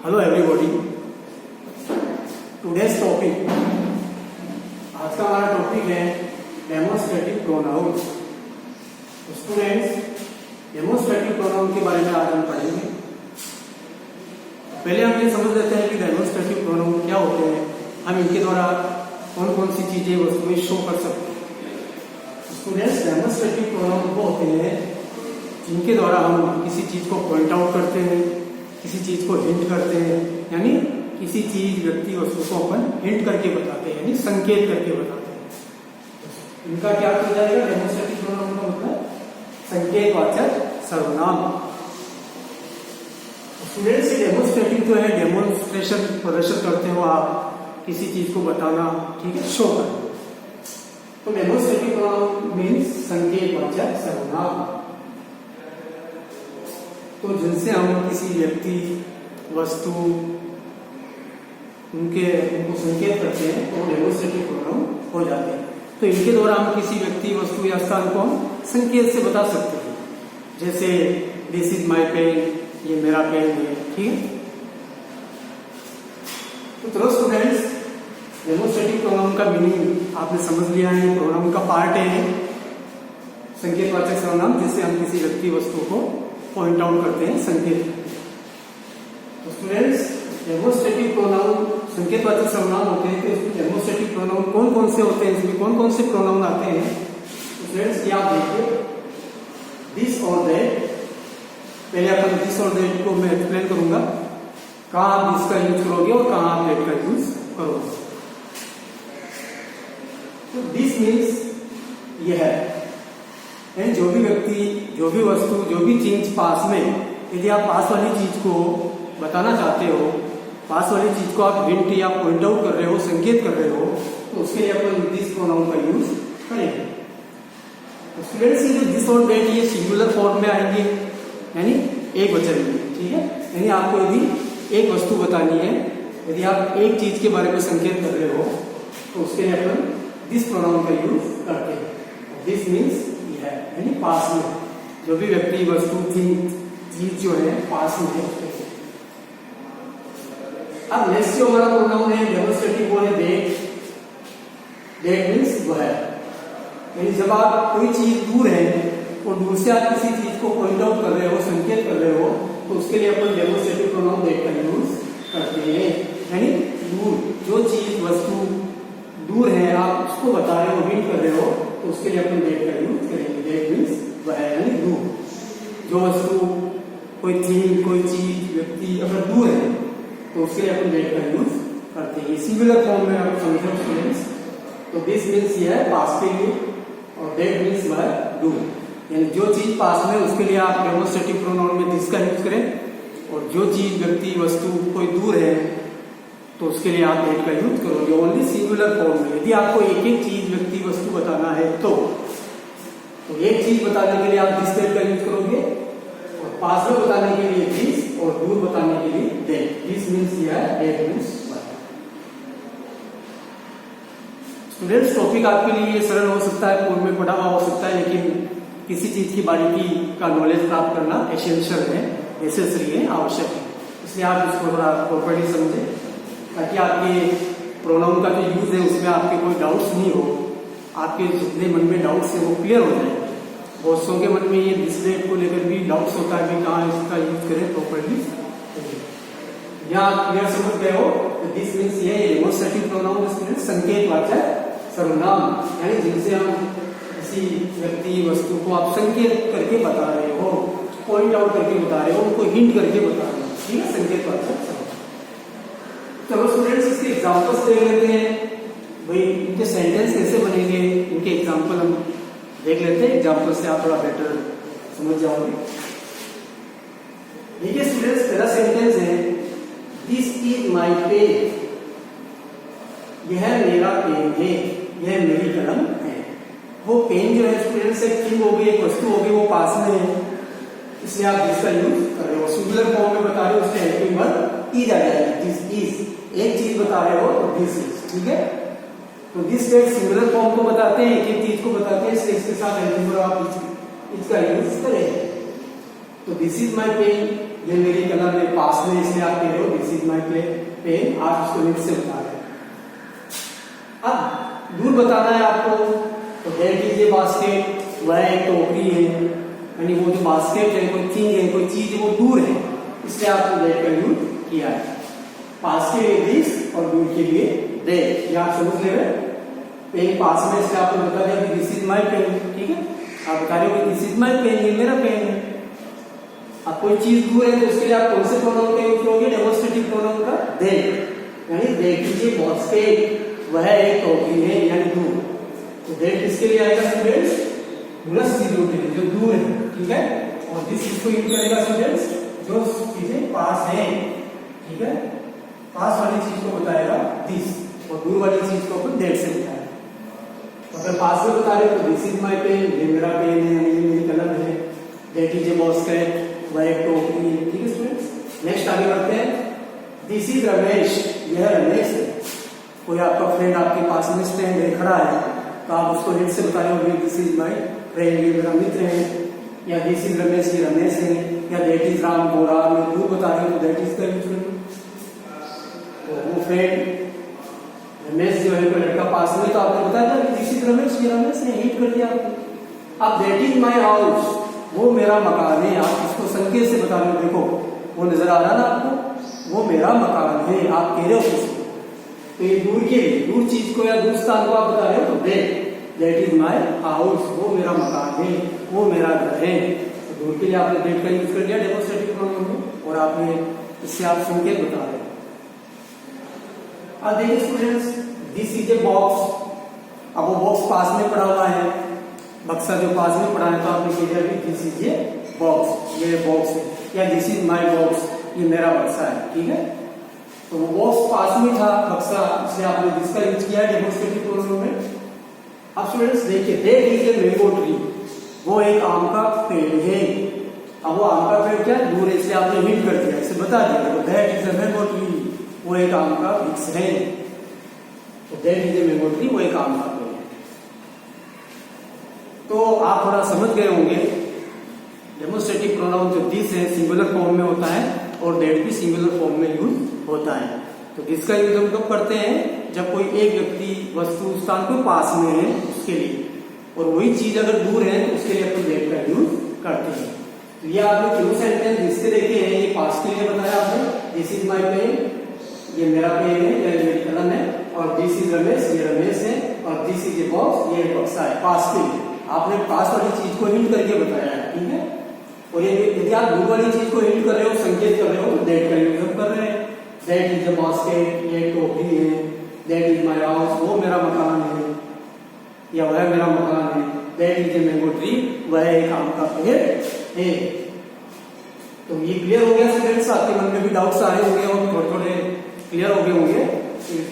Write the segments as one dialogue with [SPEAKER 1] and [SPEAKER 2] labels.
[SPEAKER 1] Hello everybody, today's topic, आज का हमारा टॉपिक है demonstrative pronoun. Students, demonstrative pronoun के बारे में आज हम पढ़ेंगे। पहले हम ये समझ लेते हैं कि डेमोस्ट्रेटिव प्रोनाउन क्या होते हैं, हम इनके द्वारा कौन कौन सी चीजें वस्तुएं शो कर सकते हैं। स्टूडेंट्स, डेमोस्ट्रेटिव प्रोनाउन वो होते हैं जिनके द्वारा हम किसी चीज को पॉइंट आउट करते हैं, किसी चीज को हिंट करते हैं, यानी किसी चीज व्यक्ति वस्तु को अपन हिंट करके बताते हैं, यानी संकेत करके बताते हैं। इनका क्या किया जाएगा? डेमोस्ट्रेटिव प्रोनाउन का मतलब संकेतवाचक सर्वनाम। स्टूडेंट्स, डेमोस्ट्रेटिव जो है डेमोन्स्ट्रेशन, प्रदर्शन करते हो आप, किसी चीज को बताना, ठीक है, शो करना। तो डेमोस्ट्रेटिव प्रोनाउन मीन्स संकेतवाचक सर्वनाम। तो जिनसे हम किसी व्यक्ति, वस्तु, उनको संकेत करते हैं तो डेमोस्ट्रेटिव प्रोनाउन हो जाते हैं। तो इनके द्वारा हम किसी व्यक्ति, वस्तु या स्थान को हम संकेत से बता सकते हैं। जैसे दिस इज माई पेन, ये मेरा पेन है, ठीक है। तो चलो स्टूडेंट्स, डेमोस्ट्रेटिव प्रोनाउन का मीनिंग आपने समझ लिया है। प्रोनाउन का पार्ट है संकेतवाचक सर्वनाम, जिससे हम किसी व्यक्ति, वस्तु को पॉइंट आउट करते हैं, संकेत। तो स्टूडेंट्स, डेमोस्ट्रेटिव प्रोनाउन संकेतवाचक सर्वनाम होते हैं। तो इसमें डेमोस्ट्रेटिव प्रोनाउन कौन कौन से होते हैं, इसमें कौन कौन से प्रोनाउन आते हैं? तो स्टूडेंट्स, ये आप देखिए, दिस और दैट। पहले अपन दिस और दैट को मैं एक्सप्लेन करूंगा, कहाँ आप दिस का यूज करोगे और कहाँ आप दैट का यूज करोगे। तो दिस मीन्स यह है, जो भी व्यक्ति, जो भी वस्तु, जो भी चीज पास में, यदि आप पास वाली चीज को बताना चाहते हो, पास वाली चीज को आप हिंट या पॉइंट आउट कर रहे हो, संकेत कर रहे हो, तो उसके लिए अपन दिस प्रोनाउन का यूज करेंगे। तो स्टूडेंट्स, ये जो दिस और दैट, ये सिंगुलर फॉर्म में आएंगे, यानी एक वचन में, ठीक है। यानी आपको यदि एक वस्तु बतानी है, यदि आप एक चीज के बारे में संकेत कर रहे हो, तो उसके लिए अपन दिस प्रोनाउन का यूज करते हैं। दिस मीन्स है, यानी पास में, जो भी व्यक्ति, वस्तु, चीज जो है पास में है। अब नेक्स्ट जो हमारा प्रोनाउन है डेमोस्ट्रेटिव, वो है दैट। दैट मीन्स वह, यानी जब आप कोई चीज दूर है और दूर से आप किसी चीज को पॉइंट आउट कर रहे हो, संकेत कर रहे हो, तो उसके लिए अपन डेमोस्ट्रेटिव प्रोनाउन दैट का यूज करते हैं। यानी दूर, जो चीज, वस्तु दूर है, आप उसको बता रहे हो, हिंट कर रहे हो, तो उसके लिए अपन दैट का यूज करेंगे। दैट मीन्स वह, यानी दूर। जो वस्तु, कोई चीज, कोई चीज, व्यक्ति अगर दूर है, तो उसके लिए अपन दैट का यूज करते हैं। सिंगुलर फॉर्म में आप समझो स्टूडेंट्स। तो दिस मीन्स ये है पास के लिए, और दैट मीन्स वह दूर, यानी जो चीज पास में, उसके लिए आप डेमोस्ट्रेटिव प्रोनाउन में दिस का यूज करें, और जो चीज, व्यक्ति, वस्तु कोई दूर है, तो उसके लिए आप दैट का यूज करोगे ओनली सिंगुलर फॉर्म में। यदि आपको एक एक चीज, व्यक्ति, वस्तु बताना है, तो एक चीज बताने के लिए आप दिस दैट का यूज करोगे, और पास में बताने के लिए दिस, और दूर बताने के लिए दैट। दिस मीन्स यह है, दैट मीन्स वह। स्टूडेंट्स, टॉपिक आपके लिए सरल हो सकता है, पूर्व में पढ़ा हुआ हो सकता है, लेकिन किसी चीज की बारीकी का नॉलेज प्राप्त करना एसेंशियल है, नेसेसरी है, आवश्यक है। इसलिए आप इसको थोड़ा प्रॉपर्ली समझे, ताकि आपके प्रोनाउन का जो यूज है उसमें आपके कोई डाउट्स नहीं हो, आपके जितने मन में डाउट्स है वो क्लियर हो जाए। बहुतों के मन में ये दिस दैट को लेकर भी डाउट्स होता है कि कहाँ इसका यूज करें प्रॉपर्ली। यहाँ आप क्लियर समझ गए हो। तो दिस मीन्स ये डेमोस्ट्रेटिव प्रोनाउन, संकेतवाचक सर्वनाम, यानी जिनसे हम किसी व्यक्ति, वस्तु को आप संकेत करके बता रहे हो, पॉइंट आउट करके बता रहे हो, उनको हिंट करके बता रहे हो, ठीक है, संकेतवाचक सर्वनाम। चलो स्टूडेंट्स, इसके एग्जाम्पल्स देख लेते हैं। भाई इनके सेंटेंस कैसे बनेंगे, इनके एग्जाम्पल हम देख लेते हैं। एग्जाम्पल से आप थोड़ा बेटर समझ जाओगे। देखिए स्टूडेंट्स, पहला सेंटेंस है, दिस इज माई पेन। यह मेरा पेन है, यह मेरी कलम है। वो पेन जो है स्टूडेंट्स, एक थिंग हो गई, एक वस्तु हो गई, वो पास में है, इसलिए आप दिस का यूज कर रहे हो। सिंगुलर फॉर्म में बता रहे हो, उसके हेल्पिंग वर्ब इज आ जाएगा। दिस इज, एक चीज बता रहे हो, तो दिस इज, ठीक है। तो दिस दैट सिंगुलर फॉर्म को बताते हैं, एक एक चीज को बताते हैं, इसके साथ हेल्पिंग वर्ब आप इसका यूज करें। तो दिस इज माई पेन, ये मेरी कलम है पास में, इसलिए आप कह रहे हो दिस इज माई पेन, आप इसको हिंट से बता रहे हो। अब दूर बताना है आपको, तो दैट इज ए बास्केट, वह एक टोकरी है, यानी वो जो बास्केट है, कोई थिंग है, कोई चीज है, वो दूर है, इसलिए आपने दैट का यूज किया है। पास के लिए दिस और दूर के लिए दैट, ये आप समझ ले रहे हैं। पेन पास में, इसलिए आपने बता दिया कि दिस इज माई पेन, ठीक है। आप बता रहे हो कि दिस इज माई पेन, ये मेरा पेन है। अब कोई चीज दूर है तो उसके लिए आप कौन से प्रोनाउन का यूज करोगे? डेमोन्स्ट्रेटिव प्रोनाउन का दैट, यानी दैट इज ए बास्केट, वह एक टोकरी है, यानी दूर। तो दैट किसके लिए आएगा स्टूडेंट्स? प्लस जीरो के लिए, जो दूर है, ठीक है। और दिस इसको यूज करेगा स्टूडेंट्स जो चीजें पास है, ठीक है। पास वाली चीज को बताएगा दिस, और दूर वाली चीज को अपन दैट से बताएगा। अगर पास में बता रहे हो तो दिस इज माई पेन, ये मेरा पेन है, ये मेरी कलम है। दैट इज ए बास्केट, वह एक टोकरी है, ठीक है स्टूडेंट्स। नेक्स्ट आगे बढ़ते हैं। दिस इज रमेश, यह रमेश है। कोई आपका फ्रेंड आपके पास में स्टैंड है, खड़ा है, तो आप उसको हिंट से बता रहे हो दिस इज माई फ्रेंड, ये मेरा मित्र है, या दिस इज रमेश, ये रमेश है, या दैट इज राम, गोरा में दूर बता रहे हो तो दैट इज का यूज करेंगे। तो वो फ्रेंड रमेश जो है, कोई लड़का पास में, तो आपने बताया था दिस इज रमेश, ये रमेश ने हिट कर दिया आपने। अब दैट इज माई हाउस, वो मेरा मकान है, आप इसको संकेत से बता रहे हो, देखो वो नजर आ रहा ना आपको, वो मेरा मकान है, आप कह रहे हो किसको? तो ये दूर के लिए, दूर चीज को या दूर स्थान को आप बता रहे हो, तो दैट इज माई हाउस, वो मेरा मकान है, वो मेरा घर है। तो दूर के लिए आपने दैट का यूज कर दिया डेमोन्स्ट्रेटिव प्रोनाउन में, और आपने इससे आप संकेत बता रहे हो। अब देखिए students, this is a box. अब वो बॉक्स पास में पड़ा हुआ है, बक्सा जो पास में पड़ा है, तो आपने कह दिया कि दिस इज ए बॉक्स, ये बॉक्स है, या दिस इज माई बॉक्स, ये मेरा बक्सा है, ठीक है। तो वो बॉक्स पास में था, बक्सा, इसलिए आपने दिस का यूज किया डेमोन्स्ट्रेटिव प्रोनाउन में। अब स्टूडेंट्स देखिए, that is a mango tree, वो एक आम का पेड़ है। अब वो आम का पेड़ क्या दूर है, इसलिए आपने हिंट कर दिया, इसे बता दिया, that is a mango tree, वो एक आम का वृक्ष है। तो that is a mango tree, वो एक आम का पेड़ है। तो आप थोड़ा समझ गए होंगे, डेमोन्स्ट्रेटिव प्रोनाउन जो दिस है सिंगुलर फॉर्म में होता है, और दैट भी सिंगुलर फॉर्म में यूज होता है। तो दिस का यूज हम कब करते हैं? जब कोई एक व्यक्ति, वस्तु, स्थान को पास में है उसके लिए, और वही चीज अगर दूर है तो उसके लिए अपन दैट का यूज करते हैं। तो ये आपने क्यों सेंटेंस जिसके देखे हैं, ये पास के लिए बताया आपने, दिस इज माई पेन, ये मेरा पेन है, या मेरी कलम है, और दिस इज रमेश, ये रमेश है, और दिस इज ए बॉक्स, ये बक्सा है। पास के लिए आपने पास वाली चीज को हिंट करके बताया है, ठीक है। और ये यदि आप दूर वाली चीज को हिंट कर रहे हो, संकेत कर रहे हो, तो दैट का यूज हम कर रहे हैं। दैट इज ए बास्केट, ये टोकरी है, दैट इज माई हाउस, वो मेरा मकान है, या वह मेरा मकान है। That is a mango tree, वह एक आम का पेड़ है। तो ये क्लियर हो गया स्टूडेंट्स, आपके मन में भी डाउट्स आ रहे होंगे और थोड़े थोड़े क्लियर हो गए होंगे।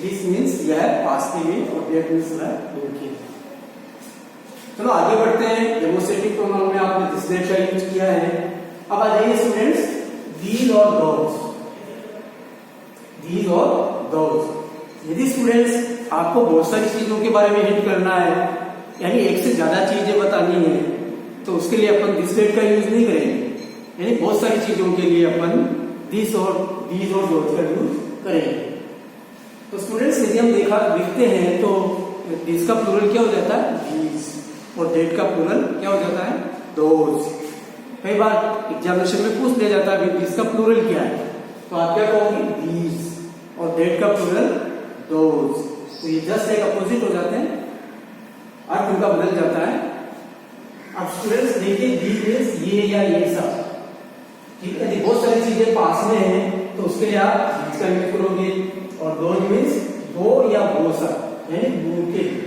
[SPEAKER 1] दिस मीन्स यह है पास के लिए, और दैट मीन्स वह दूर के लिए। चलो आगे बढ़ते हैं। डेमोन्स्ट्रेटिव प्रोनाउन में आपने दिस दैट का यूज किया है। अब आ जाइए स्टूडेंट्स, दीज और दोज। दीज और दोज, यदि स्टूडेंट्स आपको बहुत सारी चीजों के बारे में हिंट करना है, यानी एक से ज्यादा चीजें बतानी है, तो उसके लिए अपन दिस दैट का यूज नहीं करेंगे, यानी बहुत सारी चीजों के लिए अपन दिस और दीज और दोज का यूज करेंगे। तो स्टूडेंट्स यदि हम देखते हैं तो दिस का प्लूरल क्या हो जाता है? दीज, और दैट का प्लूरल क्या हो जाता है? दोज। कई बार एग्जामिनेशन में पूछ लिया जाता है दिस का प्लूरल क्या है, तो आप क्या कहोगे? दीज, और दैट का प्लूरल दोज। तो ये जस्ट एक अपोजिट हो जाते हैं, अर्थ उनका बदल जाता है। अब स्टूडेंट्स देखिए, दीज मीन्स ये या ये सब, ठीक है। यदि बहुत सारी चीजें पास में हैं तो उसके लिए आप दीज का यूज करोगे, और दोज मीन्स दो या वो सब, यानी दूर के लिए।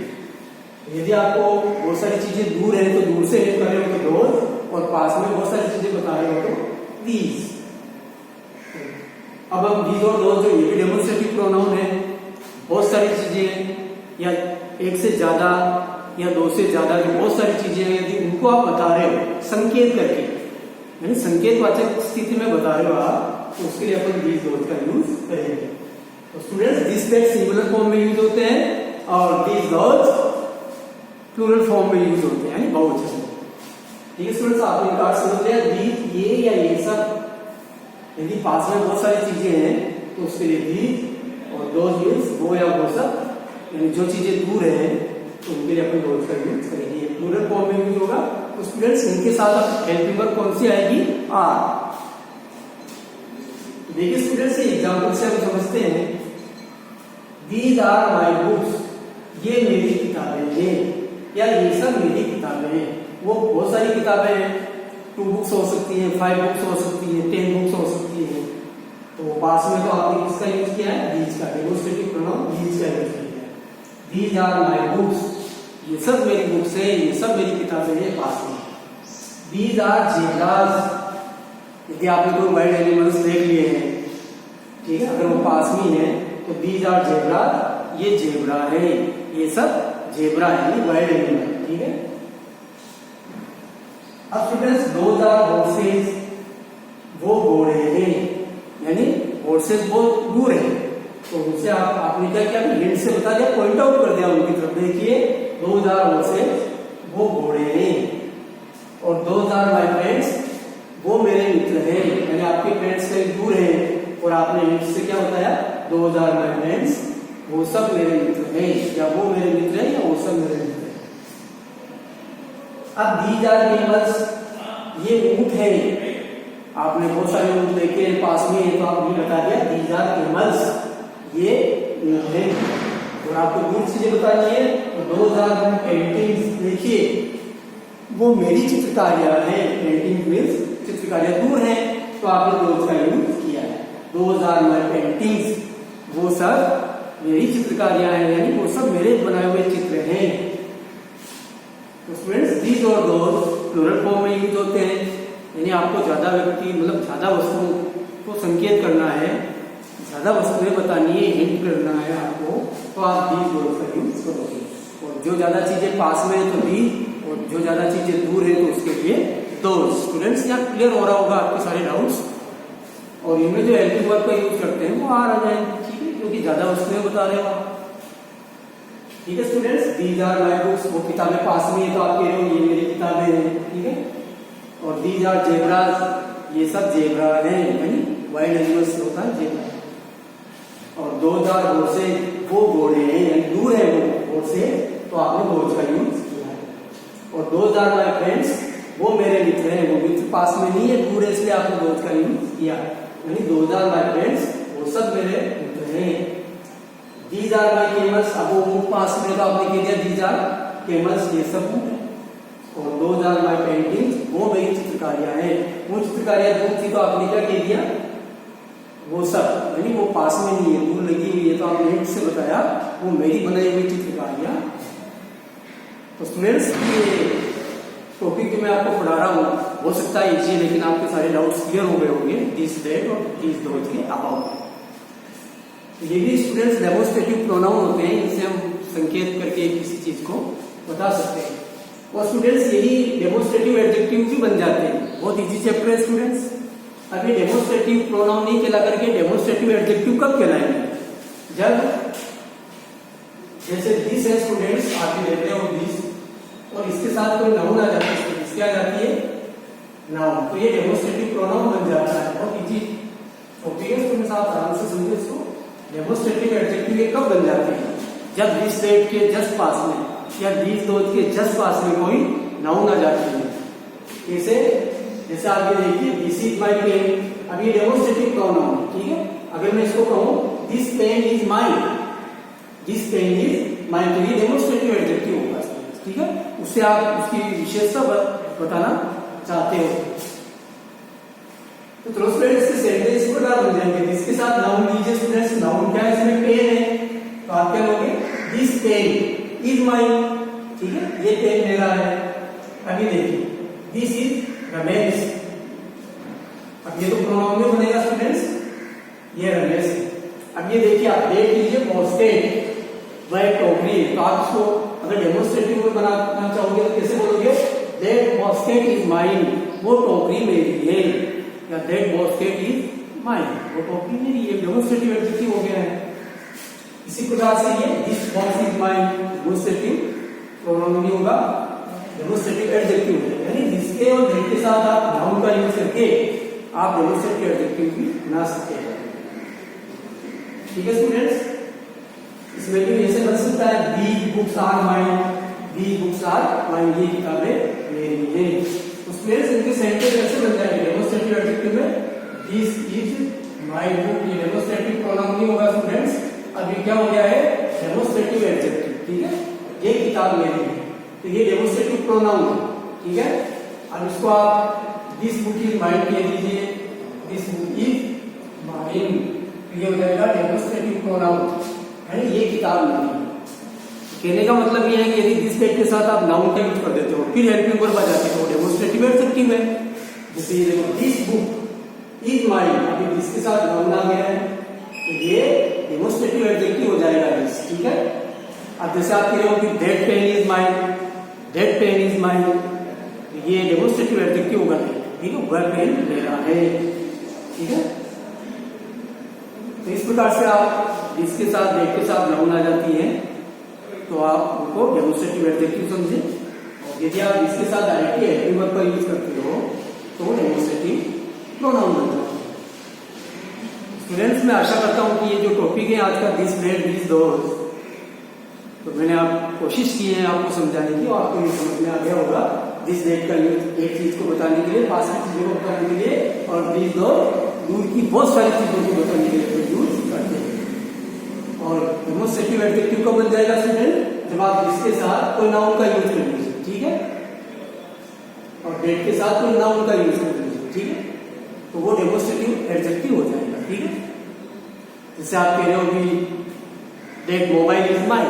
[SPEAKER 1] यदि आपको बहुत सारी चीजें दूर है तो दूर से हिट कर रहे हो तो दोज, और पास में बहुत सारी चीजें बता रहे हो तो दीज। अब हम दीज और दोज, जो ये भी डेमोन्स्ट्रेटिव प्रोनाउन है, बहुत सारी चीजें या एक से ज्यादा या दो से ज्यादा, जो बहुत सारी चीजें हैं, यदि उनको आप बता रहे हो संकेत करके, यानी संकेतवाचक स्थिति में बता रहे हो आप, तो उसके लिए अपन दीज दोज का यूज करेंगे। तो students this that singular form में यूज होते हैं, और दीज दोज प्लूरल फॉर्म में यूज होते हैं, यानी बहुवचन। ठीक है स्टूडेंट्स, आपने कार्ड समझ लिया, दीज ये या ये सब, यदि पास में बहुत सारी चीजें हैं तो उसके लिए दीज और दोज मीन्स वो या वो सब, यानी जो चीजें दूर हैं तो उनके लिए अपन दोज का यूज करेंगे। प्लूरल फॉर्म में यूज होगा। तो स्टूडेंट्स इनके साथ हेल्पिंग वर्ब कौन सी आएगी? आर। देखिए स्टूडेंट्स एग्जाम्पल से हम समझते हैं, दीज आर माई बुक्स, ये मेरी किताबें हैं, या ये सब मेरी किताबें हैं। वो बहुत सारी किताबें हैं, 2 बुक्स हो सकती हैं, 5 बुक्स हो सकती हैं, 10 बुक्स हो सकती हैं। तो पास में तो आपने किसका यूज किया है? दीज का, डेमोस्ट्रेटिव प्रोनाउन दीज का यूज किया है। दीज आर माई बुक्स, ये सब मेरी बुक्स है, ये सब मेरी किताबें हैं। पास में दीज आर जेब्रास, यदि आपने कोई वाइल्ड एनिमल्स देख लिए हैं, ठीक है, अगर वो पास में है तो दीज आर जेब्रा, ये जेब्रा है, ये सब जेब्रा है, वाइल्ड एनिमल, ठीक है। अब स्टूडेंट्स दोज आर हॉर्सेस, वो घोड़े हैं, यानी हॉर्सेस बहुत दूर है, तो उनसे आपने क्या किया? हिंट से बता दिया, पॉइंट आउट कर दिया उनकी तरफ। देखिए दोज आर हॉर्सेस, वो घोड़े हैं। और दोज आर माई फ्रेंड्स, वो मेरे मित्र हैं, यानी आपके फ्रेंड्स से दूर हैं और आपने हिंट से क्या बताया? दोज आर माई फ्रेंड्स, वो सब मेरे मित्र हैं, या वो मेरे मित्र हैं, या वो सब मेरे मित्र हैं। अब दीज आर एनिमल्स, ये ऊंट है, आपने बहुत सारे ऊंट देखे पास में है तो आपने बता दिया दीज आर एनिमल्स, ये ऊंट है। और आपको दूर चीजें बतानी है तो दोज आर माई पेंटिंग्स, देखिए वो मेरी चित्रकारियां हैं। पेंटिंग मीन्स चित्रकारियां दूर है तो आपने दोज का यूज किया है। दोज आर माई पेंटिंग्स, वो सब मेरी चित्रकारियां हैं, यानी वो सब मेरे बनाए हुए चित्र हैं। तो स्टूडेंट्स दीज और दोज प्लूरल फॉर्म में यूज होते हैं, यानी आपको ज्यादा व्यक्ति मतलब ज्यादा वस्तुओं को संकेत करना है, ज्यादा वस्तुएं बतानी है, हिंट करना है आपको, तो आप दीज दोज का यूज करोगे। और जो ज्यादा चीजें पास में है तो दीज, और जो ज्यादा चीजें दूर है तो उसके लिए दोज। स्टूडेंट्स यहाँ क्लियर हो रहा होगा आपके सारे डाउट्स। और इनमें जो हेल्पिंग वर्ब का यूज करते हैं वो आ जाएंगे, ठीक है, क्योंकि ज्यादा वस्तुएं बता रहे हो आप। ठीक है students, these are my books, वो किताबें पास में है तो आप कह रहे हो ये मेरी किताबें हैं, ठीक है। और दीज आर जेब्रास, ये सब जेब्रा हैं, यानी वाइल्ड एनिमल्स होता है जेब्रा। और दोज आर हॉर्सेस, वो घोड़े हैं, यानी दूर है वो हॉर्सेस, तो आपने दोज का यूज किया है। और दोज आर माई फ्रेंड्स, वो मेरे मित्र हैं, वो मित्र पास में नहीं है, दूर है, इसलिए आपने दोज का यूज किया, यानी दोज आर माई फ्रेंड्स, वो सब मेरे मित्र हैं। दीज आर माई कैमल्स, अब वो पास में तो आपने कह दिया दीज आर कैमल्स, ये सब ऊंट है। और दोज आर माई पेंटिंग्स, वो मेरी चित्रकारियां हैं। वो चित्रकारियां दूर थी तो आपने क्या कह दिया? वो सब, यानी वो पास में नहीं है, दूर लगी हुई है, तो आपने हिंट से बताया वो मेरी बनाई हुई चित्रकारियां। तो स्टूडेंट्स ये टॉपिक जो मैं आपको पढ़ा रहा हूँ हो सकता है इजी, लेकिन आपके सारे डाउट्स क्लियर हो गए होंगे दिस दैट और दिस दोज के अबाउट। ये भी स्टूडेंट्स डेमोस्ट्रेटिव प्रोनाउन होते हैं, इनसे हम संकेत करके किसी चीज को बता सकते हैं। और स्टूडेंट्स यही डेमोस्ट्रेटिव एडजेक्टिव भी बन जाते हैं। बहुत इजी चैप्टर है स्टूडेंट्स। अभी डेमोस्ट्रेटिव प्रोनाउन नहीं कहला करके डेमोस्ट्रेटिव एडजेक्टिव कब कहलाएंगे? जब जैसे दिस है स्टूडेंट्स, आप लेते हो दिस और इसके साथ कोई नाउन आ जाती है, इसकी आ जाती है नाउन, तो ये डेमोस्ट्रेटिव प्रोनाउन बन जाता है। बहुत इजी टॉपिक है स्टूडेंट्स, आप आराम से समझे इसको। डेमोस्ट्रेटिव एडजेक्टिव ये कब बन जाते हैं? जब दिस दैट के जस्ट पास में या दिस दोज के जस्ट पास में कोई नाउन आ जाती है। कैसे? जैसे आप ये देखिए दिस इज माई पेन, अब ये डेमोस्ट्रेटिव प्रोनाउन है, ठीक है। अगर मैं इसको कहूं this pen is mine, this pen is mine, तो ये डेमोस्ट्रेटिव एडजेक्टिव होगा, ठीक है। उससे आप उसकी विशेषता बताना चाहते हो। तो चलो स्टूडेंट्स इसके सेंटेंस इस प्रकार बन जाएंगे, इसके साथ नाउन लीजिए स्टूडेंट्स। नाउन क्या है? इसमें पेन है, तो आप क्या लोगे? दिस पेन इज माइन, ठीक है, ये पेन मेरा है। अभी देखिए दिस इज रमेश, अब ये तो प्रोनाउन में बनेगा स्टूडेंट्स, ये रमेश है। अब ये देखिए आप देख लीजिए बास्केट, वह टोकरी, तो आप इसको अगर डेमोस्ट्रेटिव में बनाना चाहोगे तो कैसे बोलोगे? दैट बास्केट इज माइन, वो टोकरी मेरी है, या दैट बास्केट इज माइन, वो टोकरी मेरी है। डेमोस्ट्रेटिव एडजेक्टिव हो गया है। इसी प्रकार से ये this box is mine, demonstrative pronoun नहीं होगा, डेमोस्ट्रेटिव एडजेक्टिव है, यानी जिसके और दैट के साथ आप नाउन का यूज करके आप डेमोस्ट्रेटिव एडजेक्टिव भी बना सकते हैं। ठीक है स्टूडेंट्स, इसमें भी ऐसे बन सकता है the books are mine, the books are mine, ये किताबें मेरी हैं। उसमें इनके सेंटेंस कैसे बन जाएंगे डेमोस्ट्रेटिव एडजेक्टिव में, दिस इज माय बुक, ये डेमोस्ट्रेटिव प्रोनाउन नहीं होगा स्टूडेंट्स, अब ये क्या हो गया है डेमोस्ट्रेटिव एडजेक्टिव। ठीक है, ये किताब मेरी है, तो ये डेमोस्ट्रेटिव प्रोनाउन है। ठीक है, अब इसको आप दिस बुक इज माइन कह दीजिए, दिस बुक इज माइन, ये हो जाएगा डेमोस्ट्रेटिव प्रोनाउन, है ये किताब मेरी है। कहने का मतलब ये है कि यदि दिस के साथ आप नाउन का यूज कर देते हो फिर हेल्पिंग वर्ब आ जाते हो, डेमोस्ट्रेटिव एडजेक्टिव है। जैसे ये देखो दिस बुक इज माइन, अभी दिस के साथ नाउन आ गया है तो ये डेमोस्ट्रेटिव एडजेक्टिव हो जाएगा दिस। ठीक है, अब जैसे आप कह रहे हो कि that pain is mine, that pain is mine, ये डेमोस्ट्रेटिव एडजेक्टिव होगा। ठीक है, वह पेन मेरा है। ठीक है, तो इस प्रकार से आप जिसके साथ दैट के साथ नाउन आ जाती है तो आप उनको डेमोस्ट्रेटिव एडजेक्टिव समझे, और यदि आप इसके साथ डायरेक्टली हेल्पिंग वर्ब का यूज करते हो तो वो डेमोस्ट्रेटिव प्रोनाउन बन जाता है। स्टूडेंट्स, मैं आशा करता हूं कि ये जो टॉपिक है आज का दिस दैट दिस दोस, तो मैंने आप कोशिश की है आपको समझाने की और आपको ये समझ में आ गया होगा। दिस दैट का यूज एक चीज को बताने के लिए, पास की चीजों को बताने के लिए, और दिस दोस दूर की बहुत सारी चीजों को बताने के लिए यूज करते हैं। और डेमोस्ट्रेटिव एडजेक्टिव कब बन जाएगा स्टूडेंट, जब आप इसके साथ कोई नाउन का यूज कर लीजिए। ठीक है, और डेट के साथ कोई नाउन का यूज कर लीजिए। ठीक है, तो वो डेमोस्ट्रेटिव एडजेक्टिव हो जाएगा। ठीक है, जैसे आप कह रहे हो कि डेट मोबाइल इज माइन,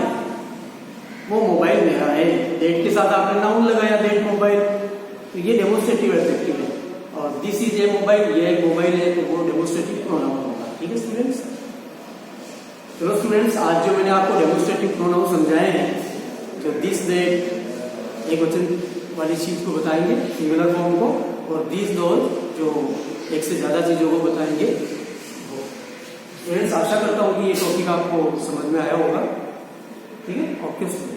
[SPEAKER 1] वो मोबाइल मेरा है, डेट के साथ आपने नाउन लगाया डेट मोबाइल, तो ये डेमोस्ट्रेटिव एडजेक्टिव है। और दिस इज ए मोबाइल, ये एक मोबाइल है, तो वो डेमोस्ट्रेटिव प्रोनाउन होगा। ठीक है स्टूडेंट्स, चलो स्टूडेंट्स, आज जो मैंने आपको डेमोस्ट्रेटिव प्रोनाउन समझाए हैं, जो दिस दैट एक वचन वाली चीज को बताएंगे सिंगुलर फॉर्म को, और दिस दोस जो एक से ज्यादा चीजों को बताएंगे। स्टूडेंट्स, आशा करता हूँ कि ये टॉपिक आपको समझ में आया होगा। ठीक है, ओके स्टूडेंट्स।